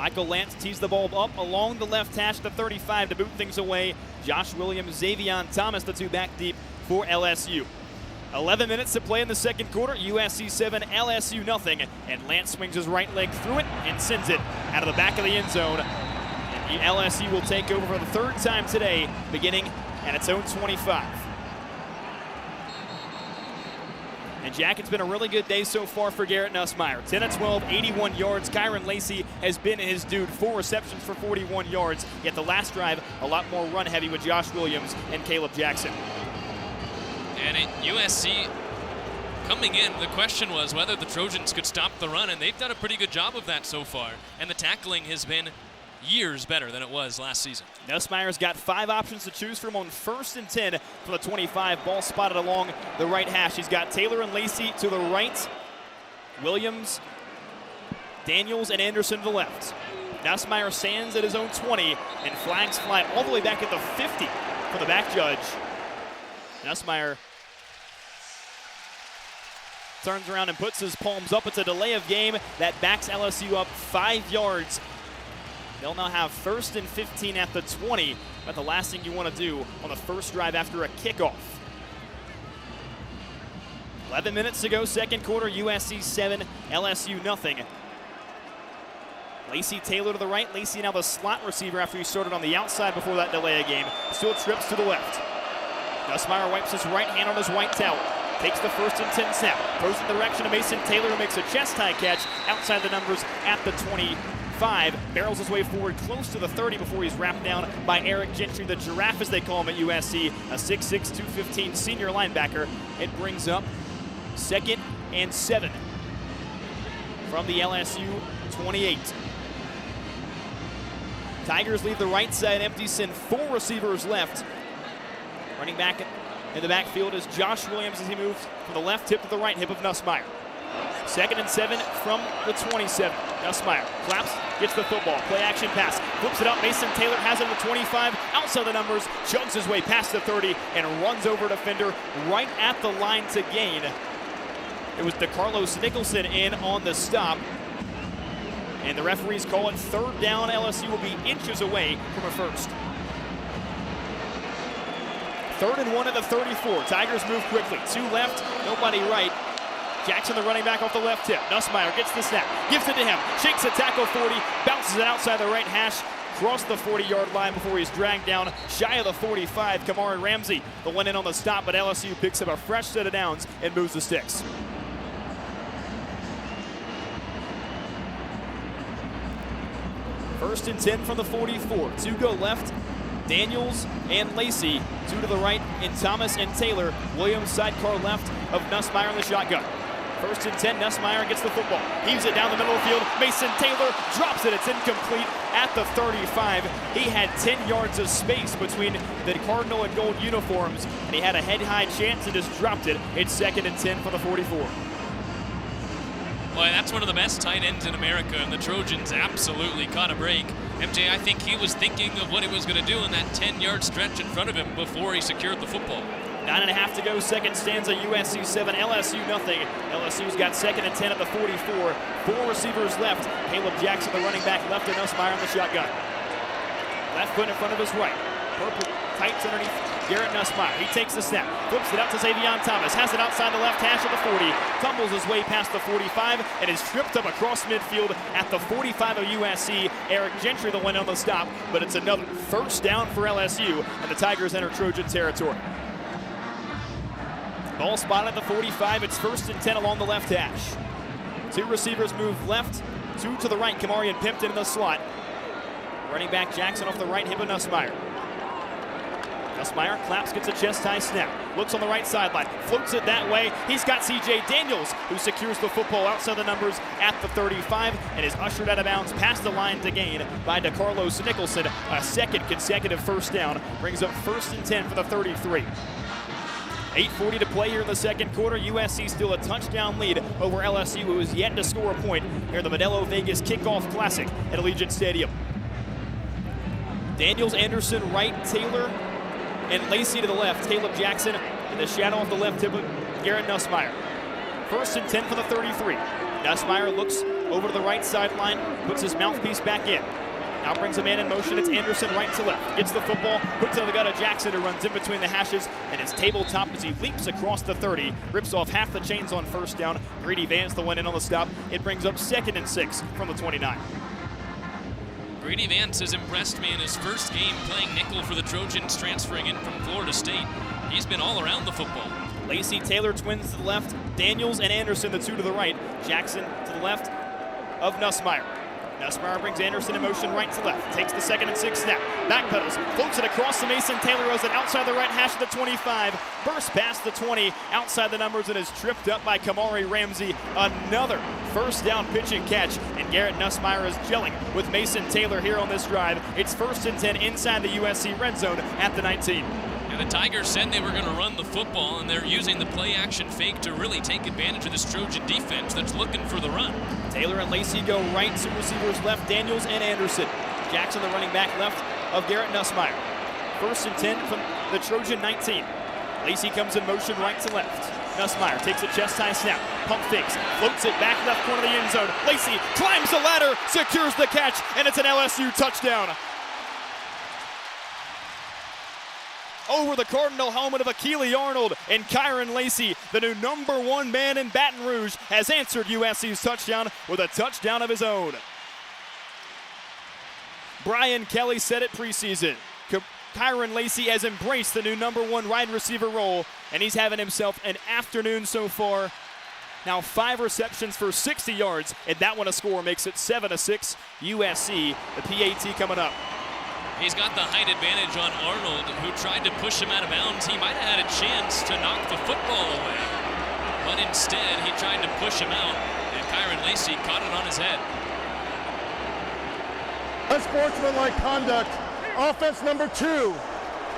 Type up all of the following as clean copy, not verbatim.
Michael Lance tees the ball up along the left hash to 35 to boot things away. Josh Williams, Xavier Thomas, the two back deep for LSU. 11 minutes to play in the second quarter. USC 7, LSU nothing. And Lance swings his right leg through it and sends it out of the back of the end zone. And LSU will take over for the third time today, beginning at its own 25. And Jack, it's been a really good day so far for Garrett Nussmeier. 10 of 12, 81 yards. Kyron Lacey has been his dude. 4 receptions for 41 yards. Yet the last drive, a lot more run heavy with Josh Williams and Caleb Jackson. And at USC coming in, the question was whether the Trojans could stop the run, and they've done a pretty good job of that so far. And the tackling has been years better than it was last season. Nussmeier's got 5 options to choose from on 1st and 10 for the 25. Ball spotted along the right hash. He's got Taylor and Lacey to the right, Williams, Daniels, and Anderson to the left. Nussmeier stands at his own 20, and flags fly all the way back at the 50 for the back judge. Nussmeier turns around and puts his palms up. It's a delay of game that backs LSU up 5 yards. They'll now have 1st and 15 at the 20, but the last thing you want to do on the first drive after a kickoff. 11 minutes to go, second quarter, USC 7, LSU nothing. Lacey Taylor to the right. Lacey now the slot receiver after he started on the outside before that delay of game. Still trips to the left. Nussmeier wipes his right hand on his white towel. Takes the 1st and 10 snap. Throws in the direction of Mason Taylor, who makes a chest high catch outside the numbers at the 25. Barrels his way forward close to the 30 before he's wrapped down by Eric Gentry, the giraffe as they call him at USC, a 6'6", 215 senior linebacker. It brings up 2nd and 7 from the LSU 28. Tigers leave the right side empty, send 4 receivers left. Running back in the backfield is Josh Williams as he moves from the left hip to the right hip of Nussmeier. 2nd and 7 from the 27. Nussmeier claps, gets the football, play action pass, flips it up. Mason Taylor has it at the 25, outside the numbers, chugs his way past the 30 and runs over a defender right at the line to gain. It was DeCarlos Nicholson in on the stop. And the referees call it 3rd down. LSU will be inches away from a first. 3rd and 1 at the 34. Tigers move quickly. 2 left, nobody right. Jackson, the running back, off the left tip. Nussmeier gets the snap, gives it to him, shakes a tackle 40, bounces it outside the right hash, across the 40-yard line before he's dragged down shy of the 45. Kamari Ramsey, the one in on the stop, but LSU picks up a fresh set of downs and moves the sticks. First and 10 from the 44. 2 go left. Daniels and Lacey. 2 to the right in Thomas and Taylor. Williams sidecar left of Nussmeier in the shotgun. 1st and 10, Nussmeier gets the football. Heaves it down the middle of the field. Mason Taylor drops it. It's incomplete at the 35. He had 10 yards of space between the Cardinal and gold uniforms, and he had a head-high chance and just dropped it. It's 2nd and 10 for the 44. Boy, that's one of the best tight ends in America, and the Trojans absolutely caught a break. MJ, I think he was thinking of what he was going to do in that 10-yard stretch in front of him before he secured the football. 9.5 to go, second stanza, USC 7, LSU nothing. LSU's got 2nd and 10 at the 44. 4 receivers left. Caleb Jackson, the running back, left, and Nussmeier in the shotgun. Left foot in front of his right. Purple tights underneath Garrett Nussmeier. He takes the snap, flips it out to Xavier Thomas, has it outside the left hash of the 40, tumbles his way past the 45, and is tripped up across midfield at the 45 of USC. Eric Gentry, the one on the stop, but it's another first down for LSU, and the Tigers enter Trojan territory. Ball spotted at the 45. It's 1st and 10 along the left hash. 2 receivers move left, 2 to the right. Kamarian Pimpton in the slot. Running back Jackson off the right hip of Nussmeier. Nussmeier claps, gets a chest-high snap. Looks on the right sideline, floats it that way. He's got C.J. Daniels, who secures the football outside the numbers at the 35 and is ushered out of bounds past the line to gain by DeCarlos Nicholson. A 2nd consecutive first down brings up 1st and 10 for the 33. 8:40 to play here in the second quarter. USC still a touchdown lead over LSU, who is yet to score a point here in the Modelo Vegas Kickoff Classic at Allegiant Stadium. Daniels, Anderson, right, Taylor, and Lacey to the left. Caleb Jackson in the shadow of the left hip of Garrett Nussmeier. 1st and 10 for the 33. Nussmeier looks over to the right sideline, puts his mouthpiece back in. Now brings a man in motion. It's Anderson right to left. Gets the football, puts it on the gut of Jackson, who runs in between the hashes and is tabletop as he leaps across the 30. Rips off half the chains on first down. Grady Vance the one in on the stop. It brings up 2nd and 6 from the 29. Grady Vance has impressed me in his first game playing nickel for the Trojans, transferring in from Florida State. He's been all around the football. Lacey Taylor twins to the left. Daniels and Anderson, the two to the right. Jackson to the left of Nussmeier. Nussmeier brings Anderson in motion right to left. Takes the 2nd and 6 snap. Backpedals. Floats it across to Mason Taylor as it outside the right hash of the 25. Bursts past the 20. Outside the numbers and is tripped up by Kamari Ramsey. Another first down pitch and catch. And Garrett Nussmeier is gelling with Mason Taylor here on this drive. It's 1st and 10 inside the USC red zone at the 19. And the Tigers said they were going to run the football, and they're using the play-action fake to really take advantage of this Trojan defense that's looking for the run. Taylor and Lacey go right, 2 receivers left, Daniels and Anderson. Jackson, the running back left of Garrett Nussmeier. 1st and 10 from the Trojan 19. Lacey comes in motion right to left. Nussmeier takes a chest-high snap, pump fakes, floats it back left corner of the end zone. Lacey climbs the ladder, secures the catch, and it's an LSU touchdown. Over the Cardinal helmet of Akili Arnold, and Kyron Lacey, the new #1 man in Baton Rouge, has answered USC's touchdown with a touchdown of his own. Brian Kelly said it preseason. Kyron Lacey has embraced the new #1 wide receiver role, and he's having himself an afternoon so far. Now 5 receptions for 60 yards, and that one a score makes it 7-6 USC. The PAT coming up. He's got the height advantage on Arnold, who tried to push him out of bounds. He might have had a chance to knock the football away, but instead he tried to push him out, and Kyron Lacey caught it on his head. Unsportsmanlike conduct, offense number 2.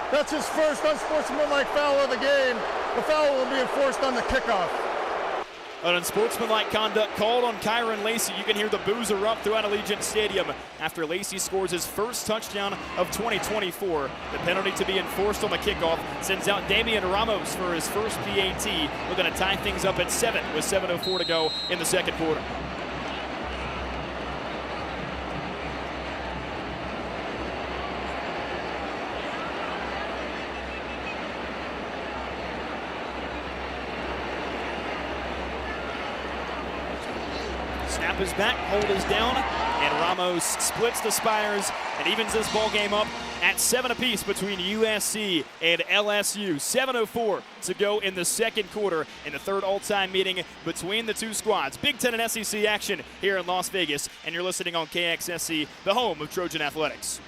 That's his first unsportsmanlike foul of the game. The foul will be enforced on the kickoff. An unsportsmanlike conduct called on Kyron Lacey. You can hear the boos erupt throughout Allegiant Stadium after Lacey scores his first touchdown of 2024. The penalty to be enforced on the kickoff sends out Damian Ramos for his first PAT. We're going to tie things up at 7 with 7:04 to go in the second quarter. Snap is back, hold is down, and Ramos splits the spires and evens this ball game up at 7 apiece between USC and LSU. 7:04 to go in the second quarter in the third all-time meeting between the two squads. Big Ten and SEC action here in Las Vegas, and you're listening on KXSC, the home of Trojan Athletics.